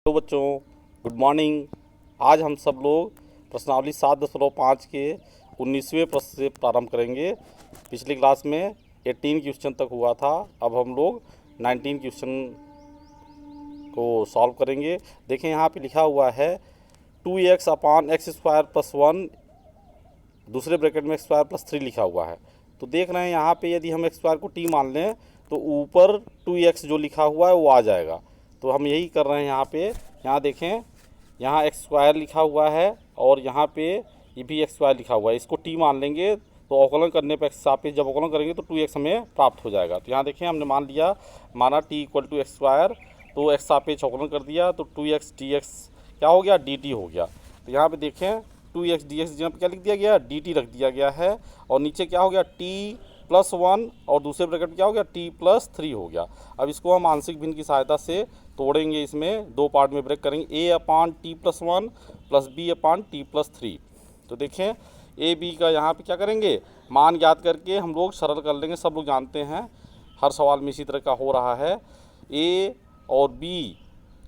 Hello बच्चों, good morning. आज हम सब लोग प्रश्नावली 7.5 के 19वें प्रश्न से प्रारंभ करेंगे। पिछली क्लास में 18 क्वेश्चन तक हुआ था, अब हम लोग 19 क्वेश्चन को सॉल्व करेंगे। देखें यहाँ पे लिखा हुआ है 2x अपान एक्स स्क्वायर प्लस 1, दूसरे ब्रैकेट में एक्स स्क्वायर प्लस 3 लिखा हुआ है। तो देख रहे हैं यहाँ पे यदि हम एक्स स्क्वायर को t मान लें तो ऊपर 2x जो लिखा हुआ है वो आ जाएगा। तो हम यही कर रहे हैं यहाँ पे। यहाँ देखें, यहाँ एक्स स्क्वायर लिखा हुआ है और यहाँ पे ये भी एक्स स्क्वायर लिखा हुआ है। इसको t मान लेंगे तो अवकलन करने पर एक्स सापेक्ष जब अवकलन करेंगे तो 2x हमें प्राप्त हो जाएगा। तो यहाँ देखें, हमने माना t equal to x square, तो एक्स सापेक्ष अवकलन कर दिया तो 2x dx क्या हो गया, dt हो गया। तो यहाँ पे देखें 2x dx जहाँ पे क्या लिख दिया गया, dt रख दिया गया है और नीचे क्या हो गया t प्लस 1 और दूसरे ब्रैकेट में क्या हो गया t प्लस 3 हो गया। अब इसको हम आंशिक भिन्न की सहायता से तोड़ेंगे, इसमें दो पार्ट में ब्रेक करेंगे, a upon T plus 1 plus b upon T plus 3। तो देखें a b का यहाँ पे क्या करेंगे, मान ज्ञात करके हम लोग सरल कर लेंगे। सब लोग जानते हैं, हर सवाल में इसी तरह का हो रहा है। a और b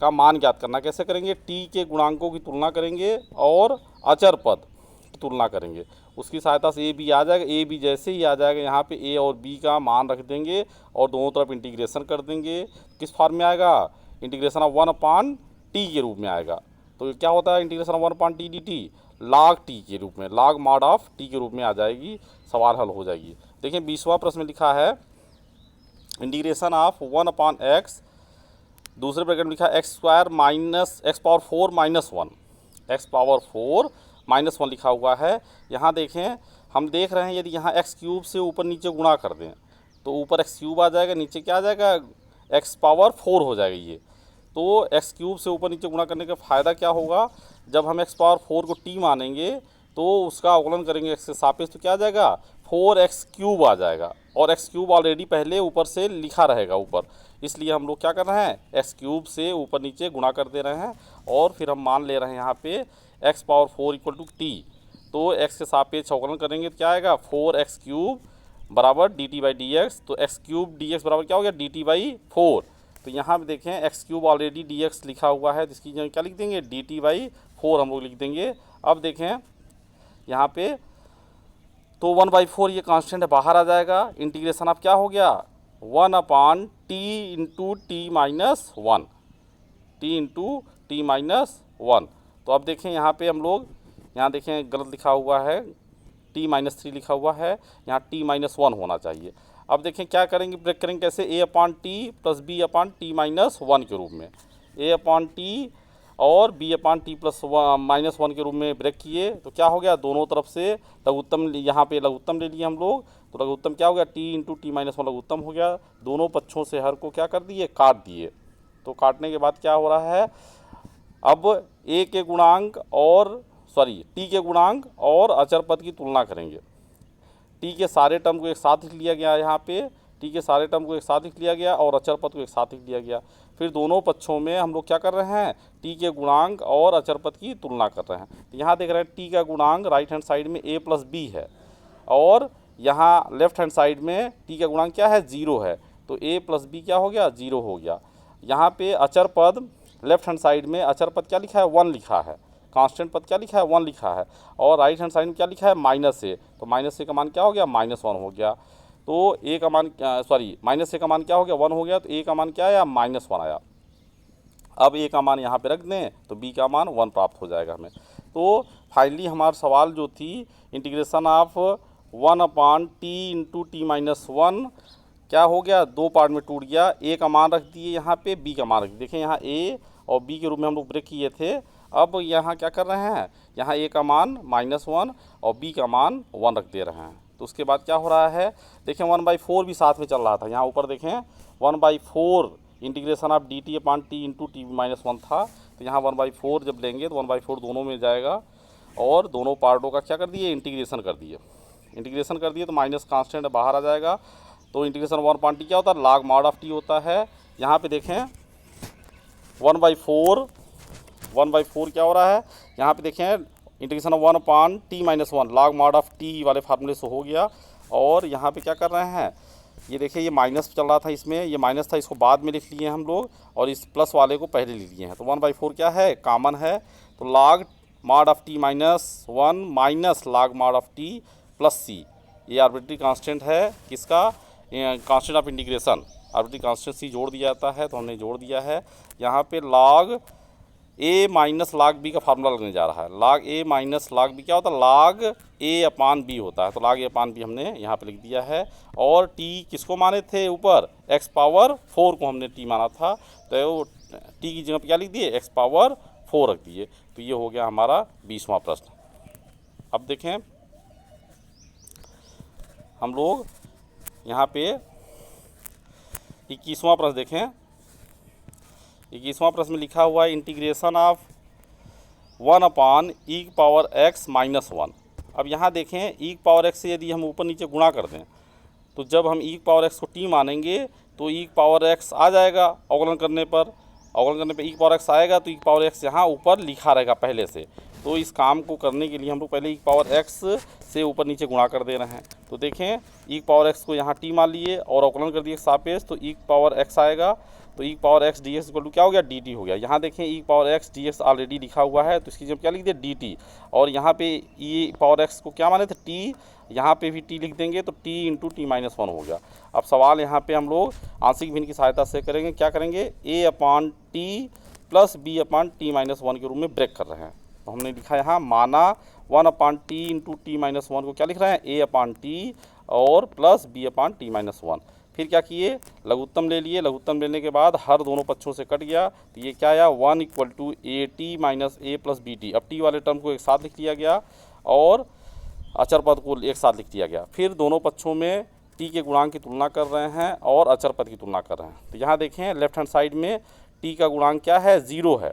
का मान ज्ञात करना कैसे करेंगे, t के गुणांकों की तुलना करेंगे और अचर पद की तुलना करेंगे, उसकी सहायता से ए बी आ जाएगा। ए बी जैसे ही आ जाएगा यहाँ पे a और b का मान रख देंगे और दोनों तरफ इंटीग्रेशन कर देंगे। किस फॉर्म में आएगा, इंटीग्रेशन ऑफ 1 अपान टी के रूप में आएगा। तो क्या होता है integration of 1 upon T D T, log T के रूप में, log mod ऑफ टी के रूप में आ जाएगी, सवाल हल हो जाएगी। देखिए 20वां प्रश्न में लिखा है इंटीग्रेशन ऑफ 1 अपान एक्स, दूसरे ब्रैकेट में लिखा है x square minus x power 4 minus 1, x power 4 minus 1 लिखा हुआ है। यहाँ देखें, हम देख रहे हैं यदि यहाँ एक्स क्यूब से ऊपर नीचे गुणा कर दें तो ऊपर एक्स क्यूब आ जाएगा, नीचे क्या आ जाएगा, एक्स पावर 4 हो जाएगा ये। तो एक्स क्यूब से ऊपर नीचे गुणा करने का फ़ायदा क्या होगा, जब हम एक्स पावर 4 को टी मानेंगे तो उसका अवकलन करेंगे एक्स के सापेक्ष तो क्या आ जाएगा, 4x क्यूब आ जाएगा। और एक्स क्यूब ऑलरेडी पहले ऊपर से लिखा रहेगा ऊपर, इसलिए हम लोग क्या कर रहे हैं, एक्स क्यूब से ऊपर नीचे गुणा कर दे रहे हैं और फिर हम मान ले रहे हैं यहाँ पे x power 4 equal to t. तो एक्स के सापेक्ष अवकलन करेंगे तो क्या आएगा, 4x क्यूब बराबर D T by D x. तो एक्स क्यूब डी एक्स बराबर क्या हो गया, डी टी बाई 4। तो यहाँ पे देखें x cube already D x लिखा हुआ है, जिसकी जगह क्या लिख देंगे, डी टी बाई 4 हम लोग लिख देंगे। अब देखें यहाँ पे तो 1/4 ये कांस्टेंट है, बाहर आ जाएगा। इंटीग्रेशन ऑफ क्या हो गया, 1 upon t into t minus 1, t into t minus 1। तो अब देखें यहाँ पे हम लोग, यहाँ देखें गलत लिखा हुआ है, t माइनस 3 लिखा हुआ है, यहाँ t माइनस 1 होना चाहिए। अब देखें क्या करेंगे, ब्रेक करेंगे कैसे, a upon T plus b upon T minus 1 के रूप में, a अपान टी और b अपान टी प्लस माइनस 1 के रूप में ब्रेक किए तो क्या हो गया, दोनों तरफ से लघुत्तम, यहाँ पे लघुत्तम ले लिए हम लोग, तो लघुत्तम क्या हो गया, t इंटू टी माइनस 1 लघुत्तम हो गया। दोनों पक्षों से हर को क्या कर दिए, काट दिए। तो काटने के बाद क्या हो रहा है, अब a के गुणांक और t के गुणांक और अचर पद की तुलना करेंगे। t के सारे टर्म को एक साथ लिख लिया गया, यहाँ पे t के सारे टर्म को एक साथ लिख लिया गया और अचर पद को एक साथ लिख लिया गया। फिर दोनों पक्षों में हम लोग क्या कर रहे हैं, t के गुणांक और अचर पद की तुलना कर रहे हैं। तो यहाँ देख रहे हैं t का गुणांक राइट हैंड साइड में a प्लस b है और यहाँ लेफ्ट हैंड साइड में t का गुणांक क्या है, 0 है। तो a प्लस b क्या हो गया, 0 हो गया। यहाँ पे अचर पद लेफ्ट हैंड साइड में अचर पद क्या लिखा है, 1 लिखा है, कांस्टेंट पद क्या लिखा है, 1 लिखा है और राइट हैंड साइड में क्या लिखा है, माइनस a। तो माइनस a का मान क्या हो गया, माइनस 1 हो गया। तो a का मान माइनस a का मान क्या हो गया, 1 हो गया। तो a का मान क्या आया, माइनस 1 आया। अब a का मान यहाँ पे रख दें तो b का मान 1 प्राप्त हो जाएगा हमें। तो फाइनली हमारा सवाल जो थी integration of 1 upon t into t minus 1 क्या हो गया, दो पार्ट में टूट गया। a का मान रख दिए यहाँ पे, b का मान रख दिए। देखें यहाँ a और b के रूप में हम लोग ब्रेक किए थे, अब यहाँ क्या कर रहे हैं, यहाँ a का मान -1 और b का मान 1 रख दे रहे हैं। तो उसके बाद क्या हो रहा है, देखें 1/4 भी साथ में चल रहा था। यहाँ ऊपर देखें 1/4 integration of D T upon t into t minus 1 था, तो यहाँ 1/4 जब लेंगे तो 1/4 दोनों में जाएगा और दोनों पार्टों का क्या कर दिए, इंटीग्रेशन कर दिए। इंटीग्रेशन कर दिए तो माइनस कांस्टेंट बाहर आ जाएगा। तो इंटीग्रेशन 1 अपान टी क्या होता है, log mod ऑफ टी होता है। यहाँ पे देखें 1/4 क्या हो रहा है, यहाँ पे देखें integration of 1 upon T minus 1 log mod of T वाले फार्मूले से हो गया। और यहाँ पे क्या कर रहे हैं, ये देखिए ये माइनस चल रहा था, इसमें ये माइनस था, इसको बाद में लिख लिए हम लोग और इस प्लस वाले को पहले लिख लिए हैं। तो 1/4 क्या है, कॉमन है। तो log mod of t minus 1 minus log mod of t plus C, ये आर्बिट्री कांस्टेंट है किसका, constant of integration. Arbitrary constant C जोड़ दिया जाता है, तो हमने जोड़ दिया है। यहाँ पे log a minus log b का फार्मूला लगने जा रहा है। log a minus log b क्या होता है, log a अपान b होता है। तो log a अपान b हमने यहाँ पे लिख दिया है। और t किसको माने थे ऊपर, x पावर 4 को हमने t माना था, तो t की जगह पे क्या लिख दिए, x पावर 4 रख दिए। तो ये हो गया हमारा 20वां प्रश्न। अब देखें हम लोग यहाँ पे 21वां प्रश्न देखें। 21वां प्रश्न में लिखा हुआ है इंटीग्रेशन ऑफ 1/e⁻x-1। अब यहाँ देखें e⁻x से यदि हम ऊपर नीचे गुणा कर दें तो जब हम e⁻x को t मानेंगे तो e⁻x आ जाएगा, अवकलन करने पर e⁻x आएगा, तो e⁻x यहाँ ऊपर लिखा रहेगा पहले से। तो इस काम को करने के लिए हम लोग पहले e⁻x से ऊपर नीचे गुणा कर दे रहे हैं। तो देखें e⁻x को यहाँ t मान लिए और अवकलन कर दिए सापेक्ष, तो e⁻x आएगा। तो e⁻x dx इक्वल टू क्या हो गया, dt हो गया। यहाँ देखें e⁻x dx ऑलरेडी लिखा हुआ है, तो इसकी जब क्या लिख दिया, dt। और यहाँ पे e⁻x को क्या माने थे, t, यहाँ पे भी t लिख देंगे, तो t इंटू t-1 हो गया। अब सवाल यहाँ पे हम लोग आंशिक भिन्न की सहायता से करेंगे। क्या करेंगे, a upon t plus b upon t-1 के रूप में ब्रेक कर रहे हैं। तो हमने लिखा यहाँ माना 1/t इंटू t-1 को क्या लिख रहे हैं, a अपान t और प्लस b अपान t-1। फिर क्या किए, लघुत्तम ले लिए। लघुत्तम लेने के बाद हर दोनों पक्षों से कट गया, तो ये क्या आया, 1 equal to at minus a plus bt। अब t वाले टर्म को एक साथ लिख लिया गया और अचर पद को एक साथ लिख दिया गया। फिर दोनों पक्षों में t के गुणांक की तुलना कर रहे हैं और अचर पद की तुलना कर रहे हैं। तो यहाँ देखें लेफ्ट हैंड साइड में t का गुणांक क्या है, 0 है।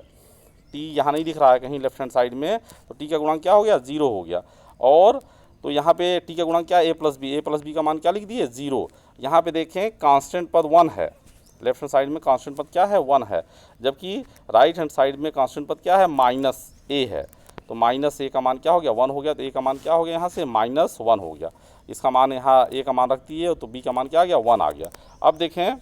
t यहाँ नहीं दिख रहा है कहीं लेफ्ट हैंड साइड में, तो t का गुणांक क्या हो गया, 0 हो गया। और तो यहाँ पे t का गुणांक क्या है, a प्लस बी का मान क्या लिख दिए, 0। यहाँ पे देखें कांस्टेंट पद 1 है, लेफ्ट हैंड साइड में कांस्टेंट पद क्या है, 1 है, जबकि राइट हैंड साइड में कांस्टेंट पद क्या है, माइनस a है। तो माइनस a का मान क्या हो गया, 1 हो गया। तो a का मान क्या हो गया, यहाँ से -1 हो गया। इसका मान यहाँ a का मान रख दिए, तो b का मान क्या आ गया, 1 आ गया। अब देखें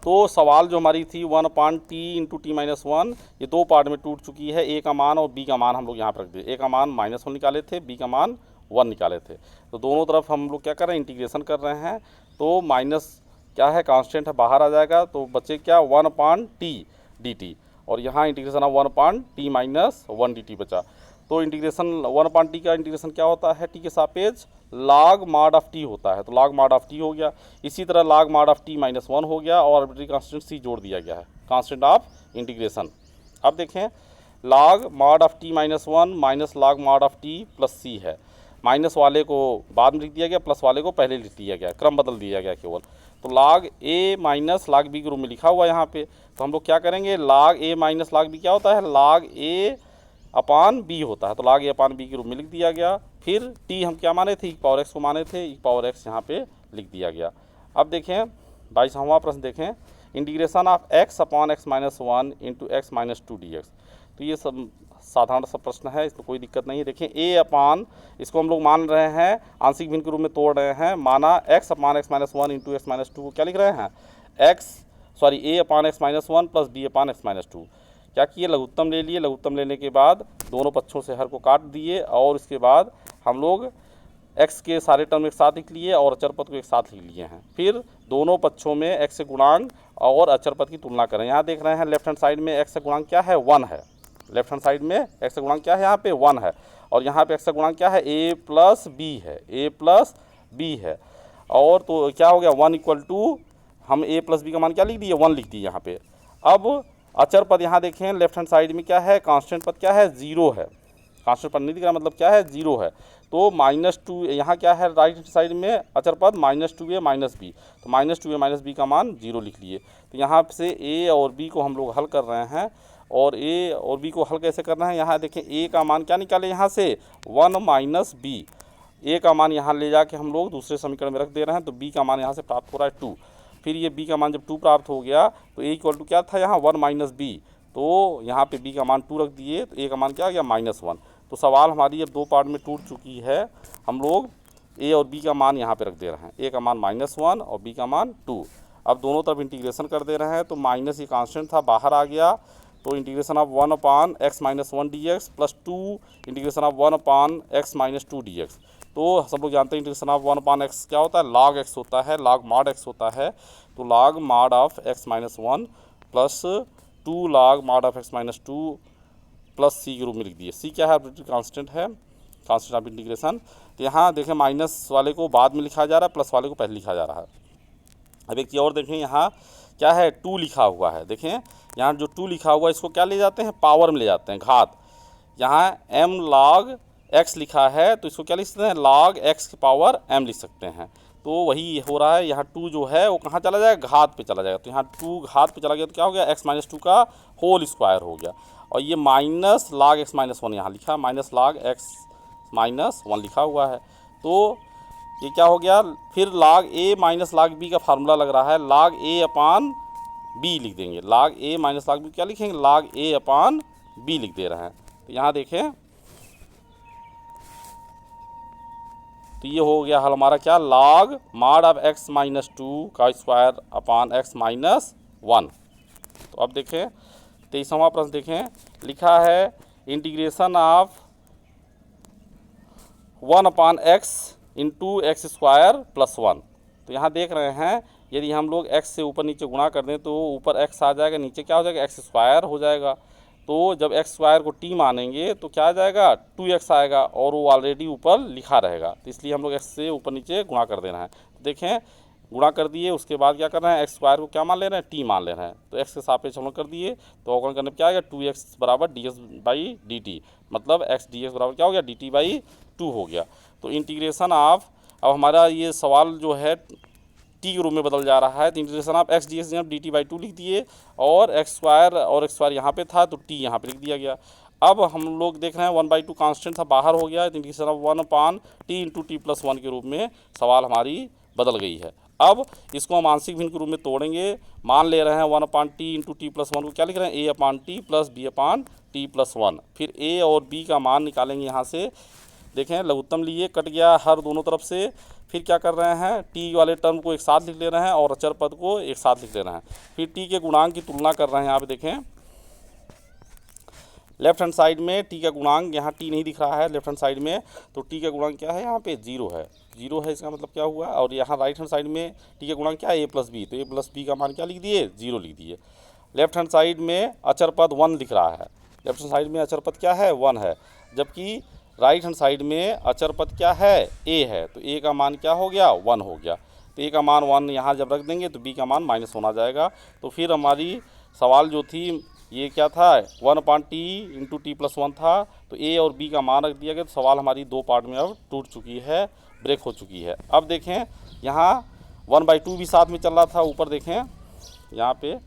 तो सवाल जो हमारी थी 1/t इंटू t-1, ये दो पार्ट में टूट चुकी है। a का मान और b का मान हम लोग यहाँ पर रख दिए। a का मान -1 निकाले थे, b का मान 1 निकाले थे। तो दोनों तरफ हम लोग क्या कर रहे हैं, इंटीग्रेशन कर रहे हैं। तो माइनस क्या है, कांस्टेंट है, बाहर आ जाएगा, तो बचे क्या, 1/t dt। और यहाँ इंटीग्रेशन ऑफ 1/t-1 dt बचा। तो इंटीग्रेशन 1/t का इंटीग्रेशन क्या होता है, t के सापेक्ष log mod ऑफ t होता है। तो log mod ऑफ t हो गया। इसी तरह log mod ऑफ t-1 हो गया और आर्बिट्री कांस्टेंट c जोड़ दिया गया है, कांस्टेंट ऑफ इंटीग्रेशन। अब देखें log mod of t-1 minus log mod of t plus c है। माइनस वाले को बाद में लिख दिया गया, प्लस वाले को पहले लिख दिया गया, क्रम बदल दिया गया केवल। तो log a minus log b के रूप में लिखा हुआ है यहाँ पे। तो हम लोग क्या करेंगे, log a minus log b क्या होता है, log a अपान b होता है। तो log a अपान b के रूप में लिख दिया गया। फिर t हम क्या माने थे, e⁻x को माने थे, e⁻x यहाँ पे लिख दिया गया। अब देखें 22वां प्रश्न देखें, integration of x upon x-1 into x-2 dx। तो ये सब साधारण सा प्रश्न है, इसमें कोई दिक्कत नहीं है। देखें a अपान, इसको हम लोग मान रहे हैं आंशिक भिन्न के रूप में तोड़ रहे हैं, माना x अपान x-1 इंटू x-2 को क्या लिख रहे हैं, a upon x-1 plus b upon x-2। क्या किए, लघुत्तम ले लिए। लघुत्तम लेने के बाद दोनों पक्षों से हर को काट दिए और इसके बाद हम लोग x के सारे टर्म एक साथ लिख लिए और अचर पद को एक साथ लिख लिए हैं। फिर दोनों पक्षों में x से गुणांक और अचर पद की तुलना करें। यहाँ देख रहे हैं लेफ्ट हैंड साइड में x का गुणांक क्या है, 1 है। लेफ्ट हैंड साइड में x का गुणांक क्या है, यहाँ पे 1 है। और यहाँ पे x का गुणांक क्या है, a प्लस b है। और तो क्या हो गया, 1 इक्वल टू हम a प्लस b का मान क्या लिख दिए, 1 लिख दिए यहाँ पे। अब अचर पद यहाँ देखें लेफ्ट हैंड साइड में क्या है, कांस्टेंट पद क्या है, 0 है। कांस्टेंट पद नहीं दिख रहा, मतलब क्या है, 0 है। तो -2 यहाँ क्या है, राइट साइड में अचर पद -2a माइनस b। तो -2a माइनस b का मान 0 लिख लिए। तो यहाँ से a और b को हम लोग हल कर रहे हैं। और a और b को हल कैसे करना है, यहाँ देखें a का मान क्या निकाले, यहाँ से 1 माइनस b। a का मान यहाँ ले जाके हम लोग दूसरे समीकरण में रख दे रहे हैं। तो b का मान यहाँ से प्राप्त हो रहा है 2। फिर ये b का मान जब 2 प्राप्त हो गया तो a इक्वल टू क्या था, यहाँ 1 माइनस b। तो यहाँ पे b का मान 2 रख दिए, तो a का मान क्या आ गया, -1। तो सवाल हमारी अब दो पार्ट में टूट चुकी है। हम लोग ए और बी का मान यहाँ पे रख दे रहे हैं, ए का मान -1 और बी का मान 2। अब दोनों तरफ इंटीग्रेशन कर दे रहे हैं, तो माइनस ये कांस्टेंट था बाहर आ गया, तो integration of 1/x-1 dx plus 2 integration of 1/x-2 dx। तो सब लोग जानते हैं इंटीग्रेशन ऑफ 1/x क्या होता है, log x होता है, log mod x होता है। तो log mod of x-1 plus 2 log mod of x-2 plus C के रूप में लिख दिए। सी क्या है, आर्बिट्रेरी कांस्टेंट है, कांस्टेंट ऑफ इंटीग्रेशन। तो यहाँ देखें माइनस वाले को बाद में लिखा जा रहा है, प्लस वाले को पहले लिखा जा रहा है। अब एक चीज़ और देखें, यहाँ क्या है 2 लिखा हुआ है, देखें यहाँ जो 2 लिखा हुआ है इसको क्या ले जाते हैं, पावर में ले जाते हैं, घात। यहाँ m log x लिखा है तो इसको क्या लिख सकते हैं, log x की पावर m लिख सकते हैं। तो वही हो रहा है, यहाँ 2 जो है वो कहाँ चला जाएगा, घात पे चला जाएगा। तो यहाँ 2 घात पे चला गया तो क्या हो गया, x-2 का होल स्क्वायर हो गया। और ये माइनस log x-1 यहाँ लिखा, माइनस log x-1 लिखा हुआ है। तो ये क्या हो गया, फिर log a minus log b का फार्मूला लग रहा है, log a अपान b लिख देंगे, log a minus log b क्या लिखेंगे, log a अपान b लिख दे रहे हैं। तो यहाँ देखें, तो ये हो गया हल हमारा क्या, log mod ऑफ x-2 का स्क्वायर अपान x-1। तो अब देखें 23वां प्रश्न देखें, लिखा है integration of 1/x into x square plus 1। तो यहाँ देख रहे हैं, यदि हम लोग x से ऊपर नीचे गुणा कर दें तो ऊपर x आ जाएगा, नीचे क्या हो जाएगा, एक्स स्क्वायर हो जाएगा। तो जब एक्स स्क्वायर को t मानेंगे तो क्या आ जाएगा, 2x आएगा, और वो ऑलरेडी ऊपर लिखा रहेगा। तो इसलिए हम लोग x से ऊपर नीचे गुणा कर देना है। तो देखें गुणा कर दिए, उसके बाद क्या कर रहे हैं, एक्स स्क्वायर को क्या मान ले रहे हैं, t मान ले रहे हैं। तो x के सापेक्ष हम लोग कर दिए, तो अवकलन करने पर क्या आएगा, 2x बराबर dx/dt, मतलब x dx बराबर क्या हो गया, dt/2 हो गया। तो इंटीग्रेशन ऑफ, अब हमारा ये सवाल जो है टी के रूप में बदल जा रहा है, तो integration of x dx dt/2 लिख दिए, और एक्स स्क्वायर यहाँ पे था तो t यहाँ पे लिख दिया गया। अब हम लोग देख रहे हैं 1/2 कांस्टेंट था बाहर हो गया, तो integration of 1/t into t+1 के रूप में सवाल हमारी बदल गई है। अब इसको हम आंशिक भिन्न के रूप में तोड़ेंगे, मान ले रहे हैं 1/t इंटू t+1 को क्या लिख रहे हैं, a/t प्लस b/t+1। फिर a और b का मान निकालेंगे यहाँ से, देखें लघुत्तम लिए, कट गया हर दोनों तरफ से। फिर क्या कर रहे हैं, t वाले टर्म को एक साथ लिख ले रहे हैं और अचर पद को एक साथ लिख ले रहे हैं। फिर t के गुणांक की तुलना कर रहे हैं, यहाँ पे देखें लेफ्ट हैंड साइड में t का गुणांक, यहाँ t नहीं दिख रहा है लेफ्ट हैंड साइड में, तो t का गुणांक क्या है, यहाँ पे 0 है, 0 है, इसका मतलब क्या हुआ। और यहाँ राइट हैंड साइड में t का गुणांक क्या है, a+b, तो a+b का मान क्या लिख दिए, 0 लिख दिए। लेफ्ट हैंड साइड में अचर पद 1 लिख रहा है, लेफ्ट हैंड साइड में अचर पद क्या है, 1 है, जबकि राइट हैंड साइड में अचर पद क्या है, a है, तो a का मान क्या हो गया, 1 हो गया। तो a का मान 1 यहाँ जब रख देंगे तो b का मान -1 आ जाएगा। तो फिर हमारी सवाल जो थी ये क्या था, 1/t इंटू t+1 था, तो a और b का मान रख दिया गया। तो सवाल हमारी 2 पार्ट में अब टूट चुकी है, ब्रेक हो चुकी है। अब देखें यहाँ 1/2 भी साथ में चल रहा था, ऊपर देखें यहाँ पे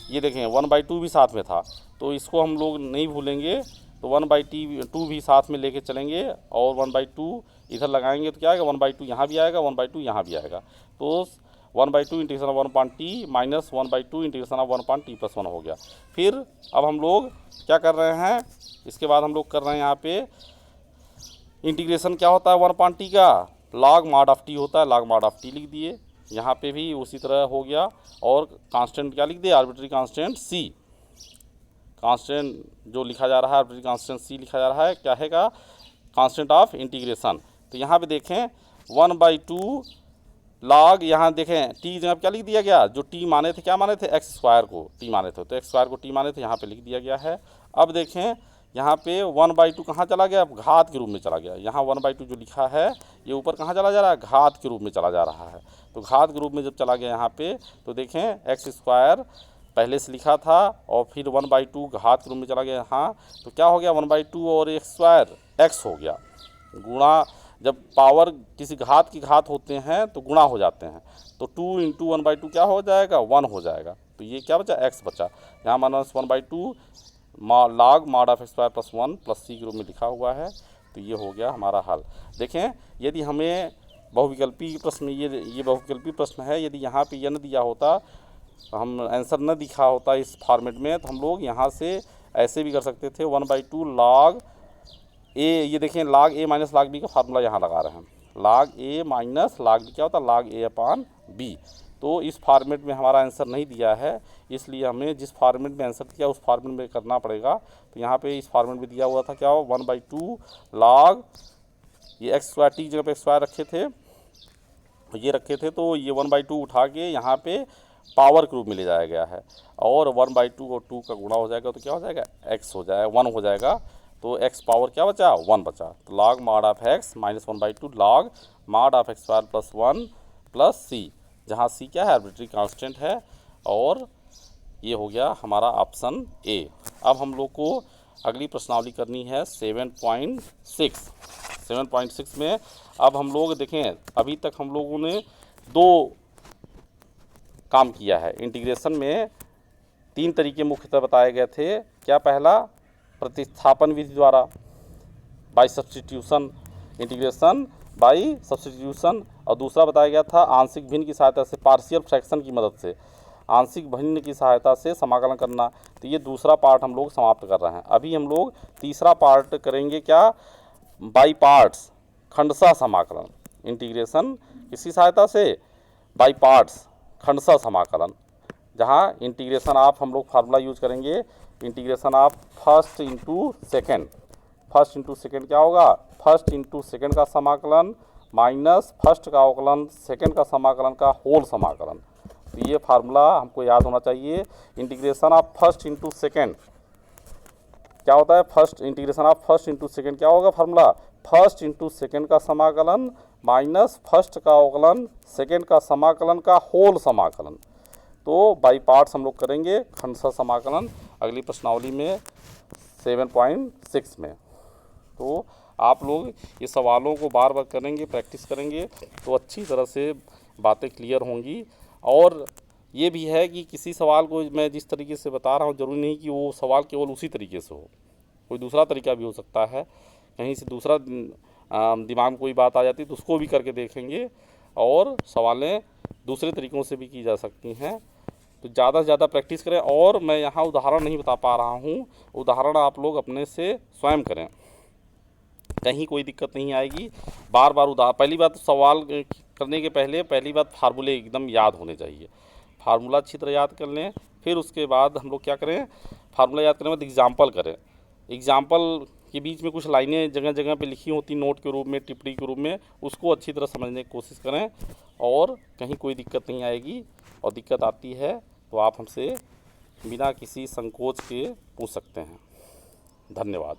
ये देखें 1/2 भी साथ में था, तो इसको हम लोग नहीं भूलेंगे। तो 1/2 भी साथ में लेके चलेंगे, और 1/2 इधर लगाएंगे तो क्या आएगा, 1/2 यहाँ भी आएगा, 1/2 यहाँ भी आएगा। तो 1/2 integration of 1/t minus 1/2 integration of 1/t+1 हो गया। फिर अब हम लोग क्या कर रहे हैं, इसके बाद हम लोग कर रहे हैं यहाँ पे इंटीग्रेशन क्या होता है 1/t का, log mod ऑफ t होता है, log mod ऑफ t लिख दिए। यहाँ पे भी उसी तरह हो गया, और कांस्टेंट क्या लिख दिए, आर्बिट्रेरी कांस्टेंट c, कांस्टेंट जो लिखा जा रहा है आर्बिट्रेरी कांस्टेंट c लिखा जा रहा है, क्या है का, कांस्टेंट ऑफ इंटीग्रेशन। तो यहाँ पे देखें 1/2 log, यहाँ देखें t जगह क्या लिख दिया गया, जो t माने थे क्या माने थे, एक्स स्क्वायर को t माने थे, तो एक्स स्क्वायर को t माने थे, यहाँ पे लिख दिया गया है। अब देखें यहाँ पे 1/2 कहाँ चला गया, घात के रूप में चला गया। यहाँ 1/2 जो लिखा है ये ऊपर कहाँ चला जा रहा है, घात के रूप में चला जा रहा है। तो घात के रूप में जब चला गया यहाँ पे, तो देखें एक्स स्क्वायर पहले से लिखा था, और फिर 1/2 घात के रूप में चला गया यहाँ, तो क्या हो गया 1/2 और एक्स स्क्वायर x हो गया। गुणा, जब पावर किसी घात की घात होते हैं तो गुणा हो जाते हैं, तो 2 इंटू 1/2 क्या हो जाएगा, 1 हो जाएगा। तो ये क्या बचा, x बचा। यहाँ -1/2 log mod of x² + 1 + c के रूप में लिखा हुआ है। तो ये हो गया हमारा हल। देखें यदि हमें बहुविकल्पी प्रश्न, ये बहुविकल्पी प्रश्न है, यदि यहाँ पे ये न दिया होता, हम आंसर न दिखा होता इस फॉर्मेट में, तो हम लोग यहाँ से ऐसे भी कर सकते थे 1/2 log a, ये देखें log a minus log b का फार्मूला यहाँ लगा रहे हैं, log a minus log b क्या होता है, log a अपान b। तो इस फॉर्मेट में हमारा आंसर नहीं दिया है, इसलिए हमें जिस फॉर्मेट में आंसर दिया उस फॉर्मेट में करना पड़ेगा। तो यहाँ पे इस फॉर्मेट में दिया हुआ था क्या हो, 1/2 log ये एक्स स्क्वायर टी जगह पे स्क्वायर रखे थे, ये रखे थे, तो ये 1/2 उठा के यहाँ पे पावर के रूप में ले जाया गया है, और 1/2 और 2 का गुणा हो जाएगा तो क्या हो जाएगा, x हो जाएगा, 1 हो जाएगा। तो x पावर क्या बचा, 1 बचा। तो log mod of x minus 1/2 log mod of x square plus 1 plus c, जहाँ c क्या है, आर्बिट्री कांस्टेंट है, और ये हो गया हमारा ऑप्शन ए। अब हम लोग को अगली प्रश्नावली करनी है 7.6। 7.6 में अब हम लोग देखें, अभी तक हम लोगों ने दो काम किया है इंटीग्रेशन में। 3 तरीके मुख्यतः बताए गए थे। क्या, पहला प्रतिस्थापन विधि द्वारा, by substitution, integration by substitution, और दूसरा बताया गया था आंशिक भिन्न की सहायता से, पार्शियल फ्रैक्शन की मदद से आंशिक भिन्न की सहायता से समाकलन करना। तो ये दूसरा पार्ट हम लोग समाप्त कर रहे हैं। अभी हम लोग तीसरा पार्ट करेंगे, क्या, बाई पार्ट्स, खंडशः समाकलन। इंटीग्रेशन किसकी सहायता से, बाई पार्ट्स, खंडशः समाकलन, जहाँ इंटीग्रेशन ऑफ हम लोग फार्मूला यूज करेंगे, integration of first into second. First into second क्या होगा, फर्स्ट इंटू सेकेंड का समाकलन माइनस फर्स्ट का अवकलन सेकेंड का समाकलन का होल समाकलन। तो ये फार्मूला हमको याद होना चाहिए। Integration of first into second क्या होता है, first integration of first into second क्या होगा फार्मूला, फर्स्ट इंटू सेकेंड का समाकलन माइनस फर्स्ट का अवकलन सेकेंड का समाकलन का होल समाकलन। तो बाई पार्ट्स हम लोग करेंगे खंडशः समाकलन अगली प्रश्नावली में 7.6 में। तो आप लोग ये सवालों को बार बार करेंगे, प्रैक्टिस करेंगे, तो अच्छी तरह से बातें क्लियर होंगी। और ये भी है कि किसी सवाल को मैं जिस तरीके से बता रहा हूँ, ज़रूरी नहीं कि वो सवाल केवल उसी तरीके से हो, कोई दूसरा तरीका भी हो सकता है, कहीं से दूसरा दिमाग में कोई बात आ जाती है तो उसको भी करके देखेंगे, और सवालें दूसरे तरीक़ों से भी की जा सकती हैं। तो ज़्यादा से ज़्यादा प्रैक्टिस करें। और मैं यहाँ उदाहरण नहीं बता पा रहा हूँ, उदाहरण आप लोग अपने से स्वयं करें, कहीं कोई दिक्कत नहीं आएगी। बार बार पहली बात सवाल करने के पहली बात फार्मूले एकदम याद होने चाहिए, फार्मूला अच्छी तरह याद कर लें। फिर उसके बाद हम लोग क्या करें, फार्मूला याद करने के बाद एग्जाम्पल करें। एग्जाम्पल के बीच में कुछ लाइनें जगह जगह पे लिखी होती नोट के रूप में, टिप्पणी के रूप में, उसको अच्छी तरह समझने की कोशिश करें, और कहीं कोई दिक्कत नहीं आएगी। और दिक्कत आती है तो आप हमसे बिना किसी संकोच के पूछ सकते हैं। धन्यवाद।